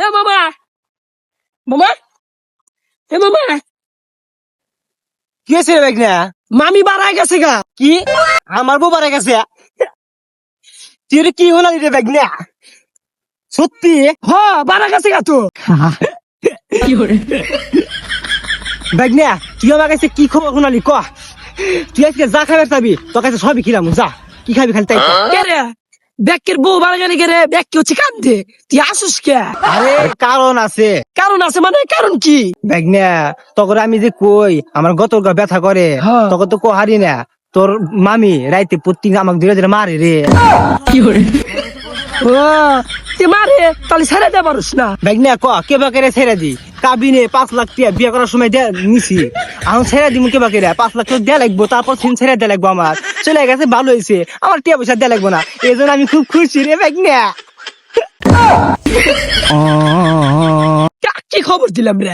এ মামা মামা এ মামা কি হয়েছে রে না? মামি বাড়ায় গেছে গা। কি আমার বউ বাড়া গেছে? তুই এটা কি হলো রে না? সত্যি? হ বাড়া গেছে গা তো। না তুই আমার কাছে কি খবর শোনালি ক? তুই আজকে যা খাবার চাবি তোর কাছে সবই খিলাম, যা কি খাবি খালি তাই ক। কে রে ব্যাকের বউ বাড়া গেলে কে রে? ব্যাক কি হচ্ছে কান্দে? তুই আসুস কে? আরে কারণ আছে কারণ আছে মানে কারণ কি? না, তখন আমি যে কই আমার গত ব্যথা করে হ্যাঁ। তখন তো কোহারি না, তোর মামি রাইতে প্রত্যেক আমাকে ধীরে ধীরে মারে রে। ও তুই মারে তাহলে ছেড়ে দে পারুস না। না ক কে বাকেরে ছেড়ে দি? কাবিনে 5 লাখ টাকা বিয়ে করার সময় নিছি, এখন ছেড়ে দিব কে বাকেরে? 5 লাখ টাকা দেয়া লাগবো, তারপর ছেড়ে দেয়া লাগবো। আমার চলে গেছে ভালো হয়েছে, আমার টিয়া পয়সা দেয়া লাগবো না, এই জন্য আমি খুব খুশি রে না। কি খবর দিলাম রে?